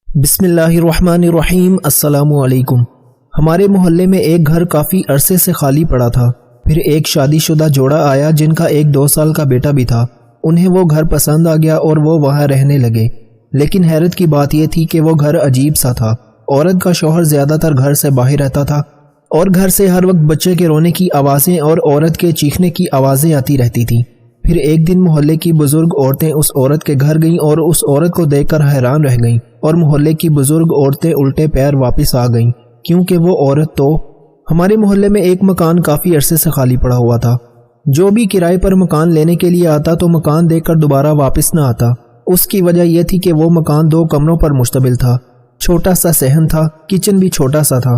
بسم اللہ الرحمن الرحیم۔ السلام علیکم۔ ہمارے محلے میں ایک گھر کافی عرصے سے خالی پڑا تھا۔ پھر ایک شادی شدہ جوڑا آیا جن کا ایک 2 سال کا بیٹا بھی تھا۔ انہیں وہ گھر پسند آ گیا اور وہ وہاں رہنے لگے، لیکن حیرت کی بات یہ تھی کہ وہ گھر عجیب سا تھا۔ عورت کا شوہر زیادہ تر گھر سے باہر رہتا تھا اور گھر سے ہر وقت بچے کے رونے کی آوازیں اور عورت کے چیخنے کی آوازیں آتی رہتی تھیں۔ پھر ایک دن محلے کی بزرگ عورتیں اس عورت کے گھر گئیں اور اس عورت کو دیکھ کر حیران رہ گئیں، اور محلے کی بزرگ عورتیں الٹے پیر واپس آ گئیں، کیونکہ وہ عورت تو ہمارے محلے میں ایک مکان کافی عرصے سے خالی پڑا ہوا تھا۔ جو بھی کرائے پر مکان لینے کے لیے آتا تو مکان دیکھ کر دوبارہ واپس نہ آتا۔ اس کی وجہ یہ تھی کہ وہ مکان 2 کمروں پر مشتمل تھا۔ چھوٹا سا صحن تھا، کچن بھی چھوٹا سا تھا،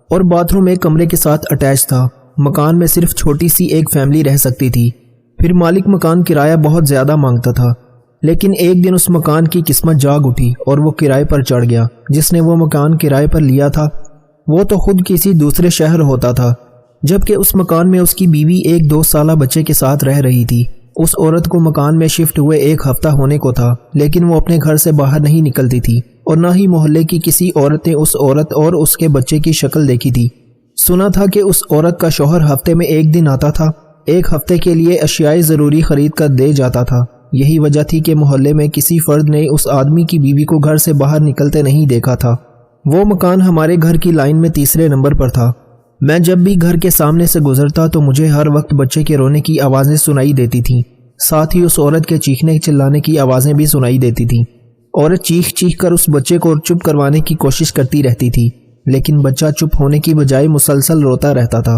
اور باتھ روم ایک کمرے کے ساتھ اٹیچ تھا۔ مکان میں صرف چھوٹی سی ایک فیملی رہ سکتی تھی۔ پھر مالک مکان کرایہ بہت زیادہ مانگتا تھا، لیکن ایک دن اس مکان کی قسمت جاگ اٹھی اور وہ کرائے پر چڑھ گیا۔ جس نے وہ مکان کرائے پر لیا تھا وہ تو خود کسی دوسرے شہر ہوتا تھا، جبکہ اس مکان میں اس کی بیوی ایک 2 سالہ بچے کے ساتھ رہ رہی تھی۔ اس عورت کو مکان میں شفٹ ہوئے 1 ہفتہ ہونے کو تھا، لیکن وہ اپنے گھر سے باہر نہیں نکلتی تھی، اور نہ ہی محلے کی کسی عورت نے اس عورت اور اس کے بچے کی شکل دیکھی تھی۔ سنا تھا کہ اس عورت کا شوہر ہفتے میں 1 دن آتا تھا، 1 ہفتے کے لیے اشیاء ضروری خرید کر دے جاتا تھا۔ یہی وجہ تھی کہ محلے میں کسی فرد نے اس آدمی کی بیوی کو گھر سے باہر نکلتے نہیں دیکھا تھا۔ وہ مکان ہمارے گھر کی لائن میں تیسرے نمبر پر تھا۔ میں جب بھی گھر کے سامنے سے گزرتا تو مجھے ہر وقت بچے کے رونے کی آوازیں سنائی دیتی تھیں، ساتھ ہی اس عورت کے چیخنے چلانے کی آوازیں بھی سنائی دیتی تھیں۔ عورت چیخ چیخ کر اس بچے کو چپ کروانے کی کوشش کرتی رہتی تھی، لیکن بچہ چپ ہونے کی بجائے مسلسل روتا رہتا تھا۔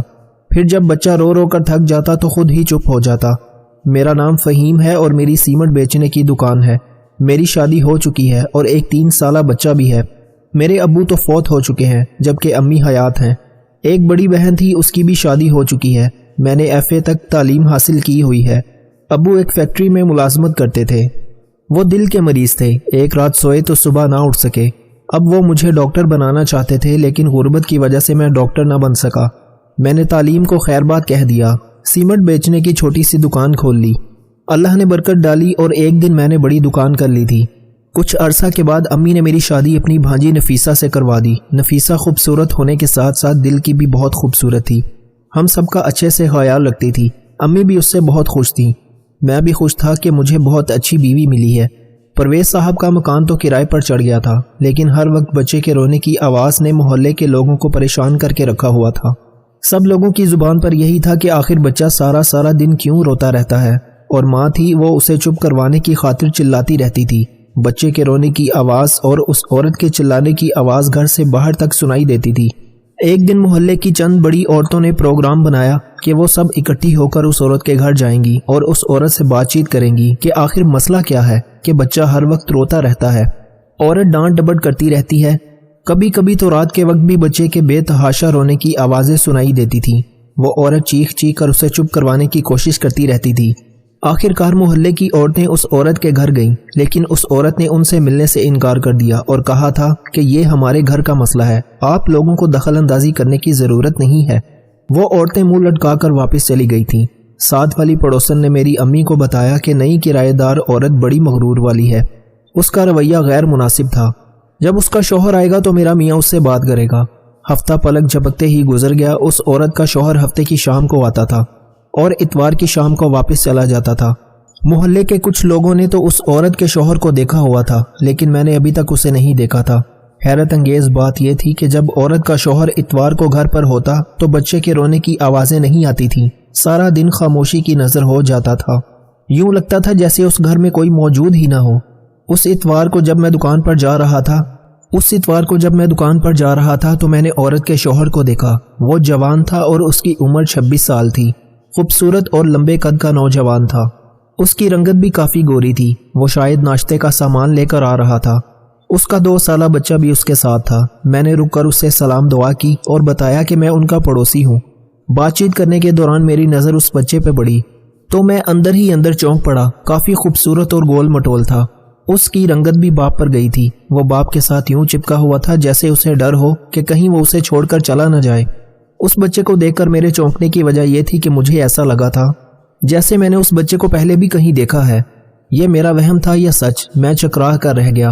پھر جب بچہ رو رو کر تھک جاتا تو خود ہی چپ ہو جاتا۔ میرا نام فہیم ہے اور میری سیمنٹ بیچنے کی دکان ہے۔ میری شادی ہو چکی ہے اور ایک 3 سالہ بچہ بھی ہے۔ میرے ابو تو فوت ہو چکے ہیں، جبکہ امی حیات ہیں۔ ایک بڑی بہن تھی، اس کی بھی شادی ہو چکی ہے۔ میں نے FA تک تعلیم حاصل کی ہوئی ہے۔ ابو ایک فیکٹری میں ملازمت کرتے تھے۔ وہ دل کے مریض تھے، ایک رات سوئے تو صبح نہ اٹھ سکے۔ اب وہ مجھے ڈاکٹر بنانا چاہتے تھے، لیکن غربت کی وجہ سے میں ڈاکٹر نہ بن سکا۔ میں نے تعلیم کو خیر بات کہہ دیا، سیمنٹ بیچنے کی چھوٹی سی دکان کھول لی۔ اللہ نے برکت ڈالی اور ایک دن میں نے بڑی دکان کر لی تھی۔ کچھ عرصہ کے بعد امی نے میری شادی اپنی بھانجی نفیسہ سے کروا دی۔ نفیسہ خوبصورت ہونے کے ساتھ ساتھ دل کی بھی بہت خوبصورت تھی۔ ہم سب کا اچھے سے خیال رکھتی تھی۔ امی بھی اس سے بہت خوش تھی۔ میں بھی خوش تھا کہ مجھے بہت اچھی بیوی ملی ہے۔ پرویز صاحب کا مکان تو کرائے پر چڑھ گیا تھا، لیکن ہر وقت بچے کے رونے کی آواز نے محلے کے لوگوں کو پریشان کر کے رکھا ہوا تھا۔ سب لوگوں کی زبان پر یہی تھا کہ آخر بچہ سارا دن کیوں روتا رہتا ہے، اور ماں تھی وہ اسے چپ کروانے کی خاطر چلاتی رہتی تھی۔ بچے کے رونے کی آواز اور اس عورت کے چلانے کی آواز گھر سے باہر تک سنائی دیتی تھی۔ ایک دن محلے کی چند بڑی عورتوں نے پروگرام بنایا کہ وہ سب اکٹھی ہو کر اس عورت کے گھر جائیں گی اور اس عورت سے بات چیت کریں گی کہ آخر مسئلہ کیا ہے کہ بچہ ہر وقت روتا رہتا ہے۔ عورت ڈانٹ ڈپٹ کرتی رہتی ہے۔ کبھی کبھی تو رات کے وقت بھی بچے کے بے تحاشا رونے کی آوازیں سنائی دیتی تھیں۔ وہ عورت چیخ چیخ کر اسے چپ کروانے کی کوشش کرتی رہتی تھی۔ آخر کار محلے کی عورتیں اس عورت کے گھر گئیں، لیکن اس عورت نے ان سے ملنے سے انکار کر دیا اور کہا تھا کہ یہ ہمارے گھر کا مسئلہ ہے، آپ لوگوں کو دخل اندازی کرنے کی ضرورت نہیں ہے۔ وہ عورتیں منہ لٹکا کر واپس چلی گئی تھیں۔ ساتھ والی پڑوسن نے میری امی کو بتایا کہ نئی کرایہ دار عورت بڑی مغرور والی ہے، اس کا رویہ غیر مناسب تھا۔ جب اس کا شوہر آئے گا تو میرا میاں اس سے بات کرے گا۔ ہفتہ پلک جھپکتے ہی گزر گیا۔ اس عورت کا شوہر ہفتے کی شام کو آتا تھا اور اتوار کی شام کو واپس چلا جاتا تھا۔ محلے کے کچھ لوگوں نے تو اس عورت کے شوہر کو دیکھا ہوا تھا، لیکن میں نے ابھی تک اسے نہیں دیکھا تھا۔ حیرت انگیز بات یہ تھی کہ جب عورت کا شوہر اتوار کو گھر پر ہوتا تو بچے کے رونے کی آوازیں نہیں آتی تھیں، سارا دن خاموشی کی نظر ہو جاتا تھا۔ یوں لگتا تھا جیسے اس گھر میں کوئی موجود ہی نہ ہو۔ اس اتوار کو جب میں دکان پر جا رہا تھا تو میں نے عورت کے شوہر کو دیکھا۔ وہ جوان تھا اور اس کی عمر 26 سال تھی۔ خوبصورت اور لمبے قد کا نوجوان تھا۔ اس کی رنگت بھی کافی گوری تھی۔ وہ شاید ناشتے کا سامان لے کر آ رہا تھا۔ اس کا 2 سالہ بچہ بھی اس کے ساتھ تھا۔ میں نے رک کر اس سے سلام دعا کی اور بتایا کہ میں ان کا پڑوسی ہوں۔ بات چیت کرنے کے دوران میری نظر اس بچے پہ پڑی تو میں اندر ہی اندر چونک پڑا۔ کافی خوبصورت اور گول مٹول تھا۔ اس کی رنگت بھی باپ پر گئی تھی۔ وہ باپ کے ساتھ یوں چپکا ہوا تھا جیسے اسے ڈر ہو کہ کہیں وہ اسے چھوڑ کر چلا نہ جائے۔ اس بچے کو دیکھ کر میرے چونکنے کی وجہ یہ تھی کہ مجھے ایسا لگا تھا جیسے میں نے اس بچے کو پہلے بھی کہیں دیکھا ہے۔ یہ میرا وہم تھا یا سچ؟ میں چکراہ کر رہ گیا۔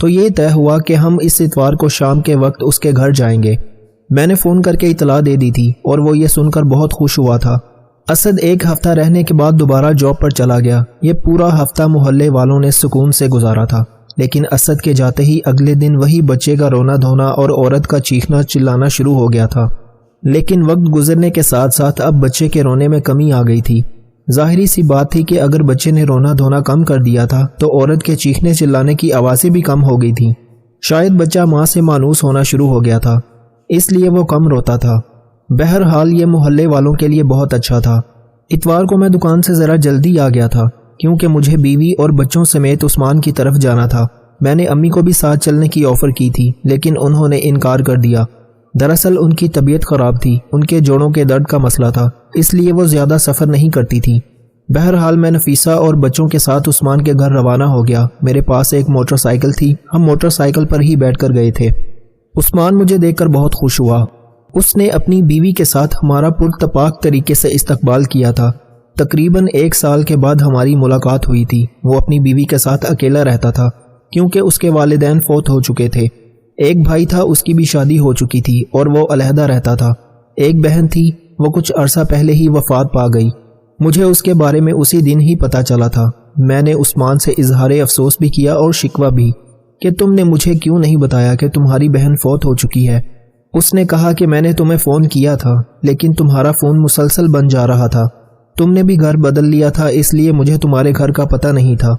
تو یہ طے ہوا کہ ہم اس اتوار کو شام کے وقت اس کے گھر جائیں گے۔ میں نے فون کر کے اطلاع دے دی تھی اور وہ یہ سن کر بہت خوش ہوا تھا۔ اسد ایک ہفتہ رہنے کے بعد دوبارہ جاب پر چلا گیا۔ یہ پورا ہفتہ محلے والوں نے سکون سے گزارا تھا، لیکن اسد کے جاتے ہی اگلے دن وہی بچے کا رونا دھونا اور عورت کا چیخنا چلانا شروع ہو گیا تھا۔ لیکن وقت گزرنے کے ساتھ ساتھ اب بچے کے رونے میں کمی آ گئی تھی۔ ظاہری سی بات تھی کہ اگر بچے نے رونا دھونا کم کر دیا تھا تو عورت کے چیخنے چلانے کی آوازیں بھی کم ہو گئی تھیں۔ شاید بچہ ماں سے مانوس ہونا شروع ہو گیا تھا، اس لیے وہ کم روتا تھا۔ بہرحال یہ محلے والوں کے لیے بہت اچھا تھا۔ اتوار کو میں دکان سے ذرا جلدی آ گیا تھا کیونکہ مجھے بیوی اور بچوں سمیت عثمان کی طرف جانا تھا۔ میں نے امی کو بھی ساتھ چلنے کی آفر کی تھی لیکن انہوں نے انکار کر دیا۔ دراصل ان کی طبیعت خراب تھی، ان کے جوڑوں کے درد کا مسئلہ تھا، اس لیے وہ زیادہ سفر نہیں کرتی تھی۔ بہرحال میں نفیسہ اور بچوں کے ساتھ عثمان کے گھر روانہ ہو گیا۔ میرے پاس ایک موٹر سائیکل تھی، ہم موٹر سائیکل پر ہی بیٹھ کر گئے تھے۔ عثمان مجھے دیکھ کر بہت خوش ہوا۔ اس نے اپنی بیوی کے ساتھ ہمارا پرتپاک طریقے سے استقبال کیا تھا۔ تقریباً 1 سال کے بعد ہماری ملاقات ہوئی تھی۔ وہ اپنی بیوی کے ساتھ اکیلا رہتا تھا کیونکہ اس کے والدین فوت ہو چکے تھے۔ ایک بھائی تھا، اس کی بھی شادی ہو چکی تھی اور وہ علیحدہ رہتا تھا۔ ایک بہن تھی، وہ کچھ عرصہ پہلے ہی وفات پا گئی۔ مجھے اس کے بارے میں اسی دن ہی پتہ چلا تھا۔ میں نے عثمان سے اظہار افسوس بھی کیا اور شکوہ بھی کہ تم نے مجھے کیوں نہیں بتایا کہ تمہاری بہن فوت ہو چکی ہے۔ اس نے کہا کہ میں نے تمہیں فون کیا تھا لیکن تمہارا فون مسلسل بن جا رہا تھا، تم نے بھی گھر بدل لیا تھا، اس لیے مجھے تمہارے گھر کا پتہ نہیں تھا۔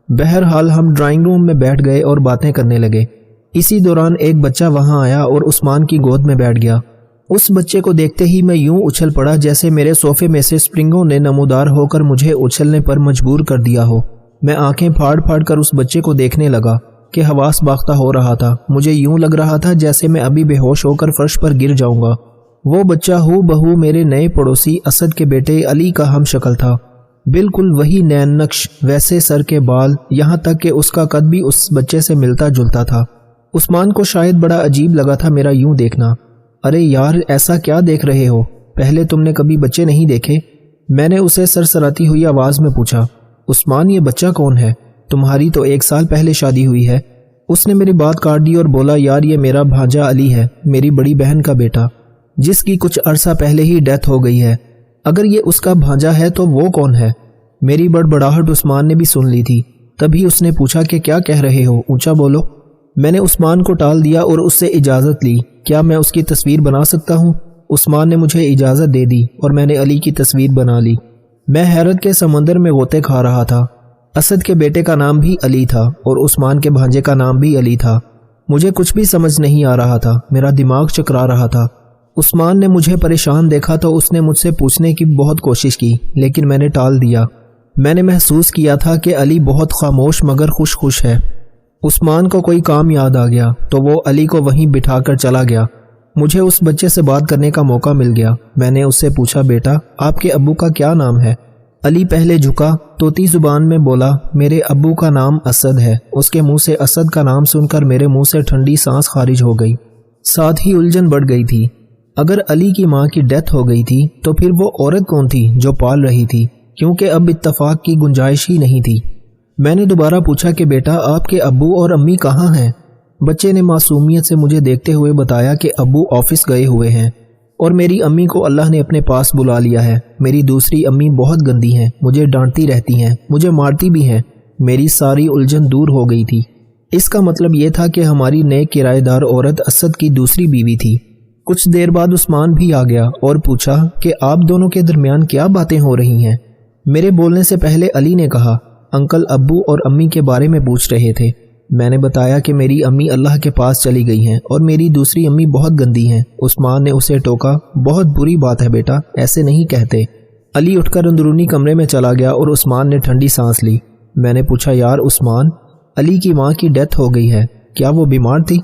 بہرحال ہم ڈرائنگ روم میں بیٹھ گئے اور باتیں کرنے لگے۔ اسی دوران ایک بچہ وہاں آیا اور عثمان کی گود میں بیٹھ گیا۔ اس بچے کو دیکھتے ہی میں یوں اچھل پڑا جیسے میرے صوفے میں سے سپرنگوں نے نمودار ہو کر مجھے اچھلنے پر مجبور کر دیا ہو۔ میں آنکھیں پھاڑ پھاڑ کر اس بچے کو دیکھنے لگا کہ حواس باختہ ہو رہا تھا۔ مجھے یوں لگ رہا تھا جیسے میں ابھی بے ہوش ہو کر فرش پر گر جاؤں گا۔ وہ بچہ ہو بہو میرے نئے پڑوسی اسد کے بیٹے علی کا ہم شکل تھا، بالکل وہی نین نقش، ویسے سر کے بال، یہاں تک کہ اس کا قد بھی اس بچے سے ملتا جلتا تھا۔ عثمان کو شاید بڑا عجیب لگا تھا میرا یوں دیکھنا۔ ارے یار ایسا کیا دیکھ رہے ہو، پہلے تم نے کبھی بچے نہیں دیکھے؟ میں نے اسے سرسراتی ہوئی آواز میں پوچھا۔ عثمان یہ بچہ کون ہے؟ تمہاری تو 1 سال پہلے شادی ہوئی ہے۔ اس نے میری بات کاٹ دی اور بولا یار یہ میرا بھانجا علی ہے، میری بڑی بہن کا بیٹا، جس کی کچھ عرصہ پہلے ہی ڈیتھ ہو گئی ہے۔ اگر یہ اس کا بھانجا ہے تو وہ کون ہے؟ میری بڑبڑاہٹ عثمان نے بھی سن لی تھی۔ تبھی اس نے پوچھا کہ کیا کہہ رہے ہو، اونچا بولو۔ میں نے عثمان کو ٹال دیا اور اس سے اجازت لی۔ کیا میں اس کی تصویر بنا سکتا ہوں؟ عثمان نے مجھے اجازت دے دی اور میں نے علی کی تصویر بنا لی۔ میں حیرت کے سمندر میں غوطے کھا رہا تھا۔ اسد کے بیٹے کا نام بھی علی تھا اور عثمان کے بھانجے کا نام بھی علی تھا۔ مجھے کچھ بھی سمجھ نہیں آ رہا تھا، میرا دماغ چکرا رہا تھا۔ عثمان نے مجھے پریشان دیکھا تو اس نے مجھ سے پوچھنے کی بہت کوشش کی لیکن میں نے ٹال دیا۔ میں نے محسوس کیا تھا کہ علی بہت خاموش مگر خوش ہے۔ عثمان کو کوئی کام یاد آ گیا تو وہ علی کو وہیں بٹھا کر چلا گیا۔ مجھے اس بچے سے بات کرنے کا موقع مل گیا۔ میں نے اس سے پوچھا بیٹا آپ کے ابو کا کیا نام ہے؟ علی پہلے جھکا، طوطی زبان میں بولا میرے ابو کا نام اسد ہے۔ اس کے منہ سے اسد کا نام سن کر میرے منہ سے ٹھنڈی سانس خارج ہو گئی، ساتھ ہی الجھن بڑھ گئی تھی۔ اگر علی کی ماں کی ڈیتھ ہو گئی تھی تو پھر وہ عورت کون تھی جو پال رہی تھی؟ کیونکہ اب اتفاق کی گنجائش ہی نہیں تھی۔ میں نے دوبارہ پوچھا کہ بیٹا آپ کے ابو اور امی کہاں ہیں؟ بچے نے معصومیت سے مجھے دیکھتے ہوئے بتایا کہ ابو آفس گئے ہوئے ہیں اور میری امی کو اللہ نے اپنے پاس بلا لیا ہے۔ میری دوسری امی بہت گندی ہیں، مجھے ڈانٹتی رہتی ہیں، مجھے مارتی بھی ہیں۔ میری ساری الجھن دور ہو گئی تھی۔ اس کا مطلب یہ تھا کہ ہماری نئے کرایہ دار عورت اسد کی دوسری بیوی تھی۔ کچھ دیر بعد عثمان بھی آ گیا اور پوچھا کہ آپ دونوں کے درمیان کیا باتیں ہو رہی ہیں؟ میرے بولنے سے پہلے علی نے کہا انکل ابو اور امی کے بارے میں پوچھ رہے تھے۔ میں نے بتایا کہ میری امی اللہ کے پاس چلی گئی ہیں اور میری دوسری امی بہت گندی ہیں۔ عثمان نے اسے ٹوکا، بہت بری بات ہے بیٹا، ایسے نہیں کہتے۔ علی اٹھ کر اندرونی کمرے میں چلا گیا اور عثمان نے ٹھنڈی سانس لی۔ میں نے پوچھا یار عثمان، علی کی ماں کی ڈیتھ ہو گئی ہے، کیا وہ بیمار تھی؟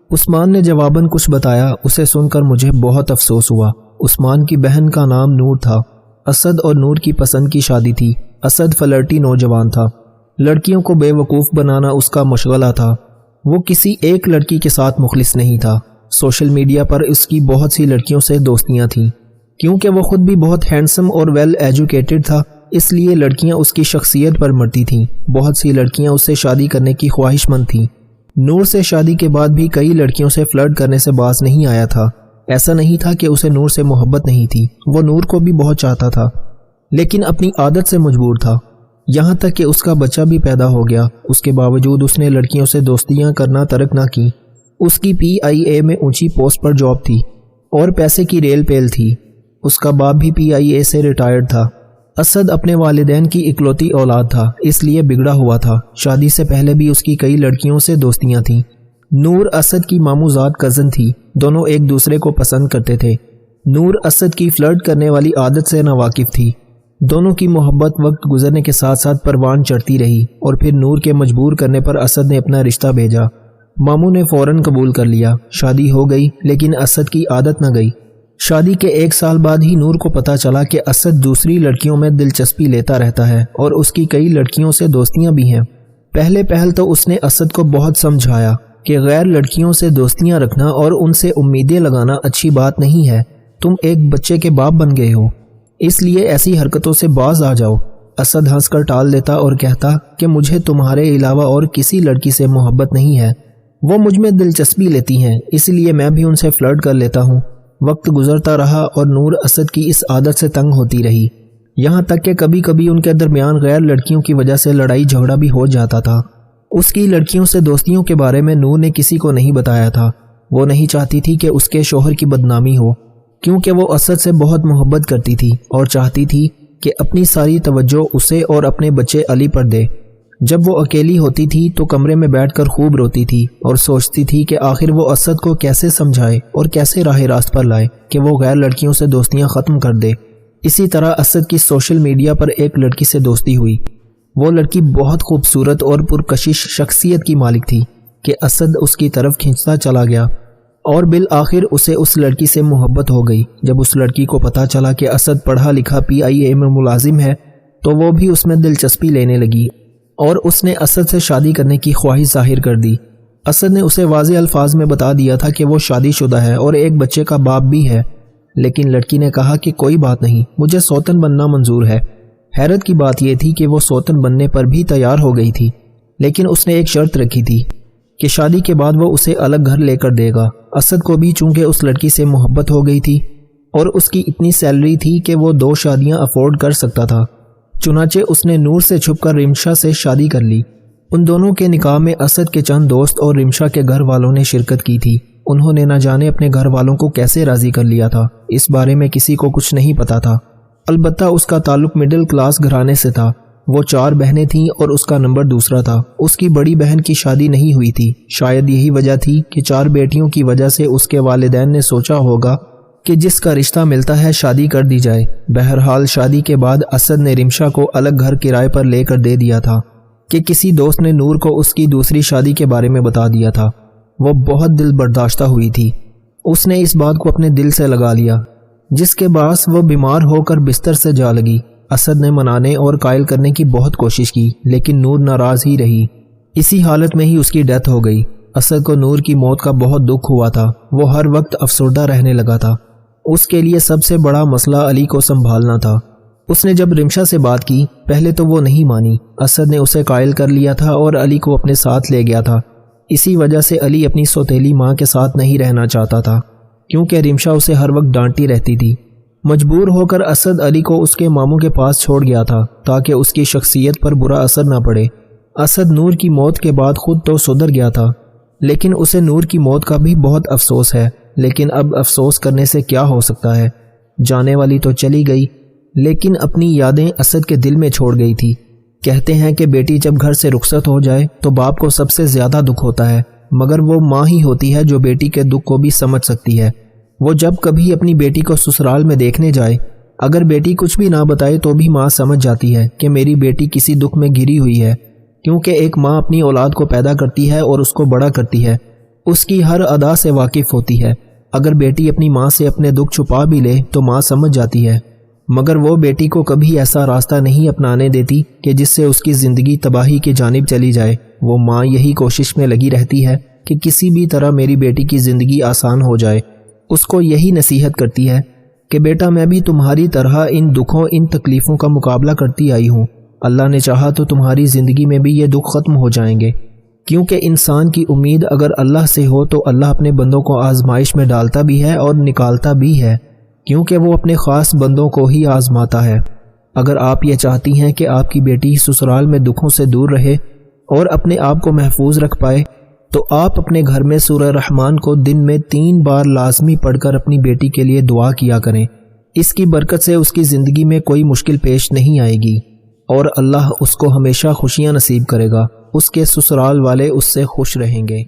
عثمان نے جواباً کچھ بتایا۔ اسے سن کر مجھے بہت افسوس ہوا۔ عثمان کی بہن کا نام نور تھا۔ اسد اور نور کی پسند کی شادی تھی۔ اسد فلرٹی نوجوان تھا، لڑکیوں کو بے وقوف بنانا اس کا مشغلہ تھا۔ وہ کسی ایک لڑکی کے ساتھ مخلص نہیں تھا۔ سوشل میڈیا پر اس کی بہت سی لڑکیوں سے دوستیاں تھیں۔ کیونکہ وہ خود بھی بہت ہینڈسم اور ویل ایجوکیٹڈ تھا، اس لیے لڑکیاں اس کی شخصیت پر مرتی تھیں۔ بہت سی لڑکیاں اس سے شادی کرنے کی خواہش مند تھیں۔ نور سے شادی کے بعد بھی کئی لڑکیوں سے فلرٹ کرنے سے باز نہیں آیا تھا۔ ایسا نہیں تھا کہ اسے نور سے محبت نہیں تھی، وہ نور کو بھی بہت چاہتا تھا، لیکن اپنی عادت سے مجبور تھا، یہاں تک کہ اس کا بچہ بھی پیدا ہو گیا۔ اس کے باوجود اس نے لڑکیوں سے دوستیاں کرنا ترک نہ کی۔ اس کی PIA میں اونچی پوسٹ پر جاب تھی اور پیسے کی ریل پیل تھی۔ اس کا باپ بھی PIA سے ریٹائرڈ تھا۔ اسد اپنے والدین کی اکلوتی اولاد تھا، اس لیے بگڑا ہوا تھا۔ شادی سے پہلے بھی اس کی کئی لڑکیوں سے دوستیاں تھیں۔ نور اسد کی ماموزاد کزن تھی، دونوں ایک دوسرے کو پسند کرتے تھے۔ نور اسد کی فلرٹ کرنے والی عادت سے ناواقف تھی۔ دونوں کی محبت وقت گزرنے کے ساتھ ساتھ پروان چڑھتی رہی اور پھر نور کے مجبور کرنے پر اسد نے اپنا رشتہ بھیجا۔ ماموں نے فوراً قبول کر لیا۔ شادی ہو گئی، لیکن اسد کی عادت نہ گئی۔ شادی کے 1 سال بعد ہی نور کو پتہ چلا کہ اسد دوسری لڑکیوں میں دلچسپی لیتا رہتا ہے اور اس کی کئی لڑکیوں سے دوستیاں بھی ہیں۔ پہل تو اس نے اسد کو بہت سمجھایا کہ غیر لڑکیوں سے دوستیاں رکھنا اور ان سے امیدیں لگانا اچھی بات نہیں ہے، تم ایک بچے کے باپ بن گئے ہو، اس لیے ایسی حرکتوں سے باز آ جاؤ۔ اسد ہنس کر ٹال دیتا اور کہتا کہ مجھے تمہارے علاوہ اور کسی لڑکی سے محبت نہیں ہے، وہ مجھ میں دلچسپی لیتی ہیں، اس لیے میں بھی ان سے فلرٹ کر لیتا ہوں۔ وقت گزرتا رہا اور نور اسد کی اس عادت سے تنگ ہوتی رہی، یہاں تک کہ کبھی کبھی ان کے درمیان غیر لڑکیوں کی وجہ سے لڑائی جھگڑا بھی ہو جاتا تھا۔ اس کی لڑکیوں سے دوستیوں کے بارے میں نور نے کسی کو نہیں بتایا تھا۔ وہ نہیں چاہتی تھی کہ اس کے شوہر کی بدنامی ہو، کیونکہ وہ اسد سے بہت محبت کرتی تھی اور چاہتی تھی کہ اپنی ساری توجہ اسے اور اپنے بچے علی پر دے۔ جب وہ اکیلی ہوتی تھی تو کمرے میں بیٹھ کر خوب روتی تھی اور سوچتی تھی کہ آخر وہ اسد کو کیسے سمجھائے اور کیسے راہ راست پر لائے کہ وہ غیر لڑکیوں سے دوستیاں ختم کر دے۔ اسی طرح اسد کی سوشل میڈیا پر ایک لڑکی سے دوستی ہوئی۔ وہ لڑکی بہت خوبصورت اور پرکشش شخصیت کی مالک تھی کہ اسد اس کی طرف کھنچتا چلا گیا اور بالآخر اسے اس لڑکی سے محبت ہو گئی۔ جب اس لڑکی کو پتہ چلا کہ اسد پڑھا لکھا PIA میں ملازم ہے تو وہ بھی اس میں دلچسپی لینے لگی اور اس نے اسد سے شادی کرنے کی خواہش ظاہر کر دی۔ اسد نے اسے واضح الفاظ میں بتا دیا تھا کہ وہ شادی شدہ ہے اور ایک بچے کا باپ بھی ہے، لیکن لڑکی نے کہا کہ کوئی بات نہیں، مجھے سوتن بننا منظور ہے۔ حیرت کی بات یہ تھی کہ وہ سوتن بننے پر بھی تیار ہو گئی تھی، لیکن اس نے ایک شرط رکھی تھی کہ شادی کے بعد وہ اسے الگ گھر لے کر دے گا۔ اسد کو بھی چونکہ اس لڑکی سے محبت ہو گئی تھی اور اس کی اتنی سیلری تھی کہ وہ 2 شادیاں افورڈ کر سکتا تھا، چنانچہ اس نے نور سے چھپ کر رمشا سے شادی کر لی۔ ان دونوں کے نکاح میں اسد کے چند دوست اور رمشا کے گھر والوں نے شرکت کی تھی۔ انہوں نے نہ جانے اپنے گھر والوں کو کیسے راضی کر لیا تھا، اس بارے میں کسی کو کچھ نہیں پتا تھا۔ البتہ اس کا تعلق مڈل کلاس گھرانے سے تھا۔ وہ 4 بہنیں تھیں اور اس کا نمبر دوسرا تھا۔ اس کی بڑی بہن کی شادی نہیں ہوئی تھی، شاید یہی وجہ تھی کہ 4 بیٹیوں کی وجہ سے اس کے والدین نے سوچا ہوگا کہ جس کا رشتہ ملتا ہے شادی کر دی جائے۔ بہرحال شادی کے بعد اسد نے رمشا کو الگ گھر کرائے پر لے کر دے دیا تھا کہ کسی دوست نے نور کو اس کی دوسری شادی کے بارے میں بتا دیا تھا۔ وہ بہت دل برداشتہ ہوئی تھی، اس نے اس بات کو اپنے دل سے لگا لیا، جس کے باعث وہ بیمار ہو کر بستر سے جا لگی۔ اسد نے منانے اور قائل کرنے کی بہت کوشش کی، لیکن نور ناراض ہی رہی۔ اسی حالت میں ہی اس کی ڈیتھ ہو گئی۔ اسد کو نور کی موت کا بہت دکھ ہوا تھا، وہ ہر وقت افسردہ رہنے لگا تھا۔ اس کے لیے سب سے بڑا مسئلہ علی کو سنبھالنا تھا۔ اس نے جب رمشا سے بات کی، پہلے تو وہ نہیں مانی۔ اسد نے اسے قائل کر لیا تھا اور علی کو اپنے ساتھ لے گیا تھا۔ اسی وجہ سے علی اپنی سوتیلی ماں کے ساتھ نہیں رہنا چاہتا تھا، کیونکہ رمشا اسے ہر وقت ڈانٹتی رہتی تھی۔ مجبور ہو کر اسد علی کو اس کے ماموں کے پاس چھوڑ گیا تھا تاکہ اس کی شخصیت پر برا اثر نہ پڑے۔ اسد نور کی موت کے بعد خود تو سدھر گیا تھا، لیکن اسے نور کی موت کا بھی بہت افسوس ہے۔ لیکن اب افسوس کرنے سے کیا ہو سکتا ہے؟ جانے والی تو چلی گئی، لیکن اپنی یادیں اسد کے دل میں چھوڑ گئی تھی۔ کہتے ہیں کہ بیٹی جب گھر سے رخصت ہو جائے تو باپ کو سب سے زیادہ دکھ ہوتا ہے، مگر وہ ماں ہی ہوتی ہے جو بیٹی کے دکھ کو بھی سمجھ سکتی ہے۔ وہ جب کبھی اپنی بیٹی کو سسرال میں دیکھنے جائے، اگر بیٹی کچھ بھی نہ بتائے تو بھی ماں سمجھ جاتی ہے کہ میری بیٹی کسی دکھ میں گھری ہوئی ہے، کیونکہ ایک ماں اپنی اولاد کو پیدا کرتی ہے اور اس کو بڑا کرتی ہے، اس کی ہر ادا سے واقف ہوتی ہے۔ اگر بیٹی اپنی ماں سے اپنے دکھ چھپا بھی لے تو ماں سمجھ جاتی ہے، مگر وہ بیٹی کو کبھی ایسا راستہ نہیں اپنانے دیتی کہ جس سے اس کی زندگی تباہی کی جانب چلی جائے۔ وہ ماں یہی کوشش میں لگی رہتی ہے کہ کسی بھی طرح میری بیٹی کی زندگی آسان ہو جائے۔ اس کو یہی نصیحت کرتی ہے کہ بیٹا میں بھی تمہاری طرح ان دکھوں ان تکلیفوں کا مقابلہ کرتی آئی ہوں، اللہ نے چاہا تو تمہاری زندگی میں بھی یہ دکھ ختم ہو جائیں گے۔ کیونکہ انسان کی امید اگر اللہ سے ہو تو اللہ اپنے بندوں کو آزمائش میں ڈالتا بھی ہے اور نکالتا بھی ہے، کیونکہ وہ اپنے خاص بندوں کو ہی آزماتا ہے۔ اگر آپ یہ چاہتی ہیں کہ آپ کی بیٹی سسرال میں دکھوں سے دور رہے اور اپنے آپ کو محفوظ رکھ پائے تو آپ اپنے گھر میں سورہ رحمان کو دن میں 3 بار لازمی پڑھ کر اپنی بیٹی کے لیے دعا کیا کریں۔ اس کی برکت سے اس کی زندگی میں کوئی مشکل پیش نہیں آئے گی اور اللہ اس کو ہمیشہ خوشیاں نصیب کرے گا، اس کے سسرال والے اس سے خوش رہیں گے۔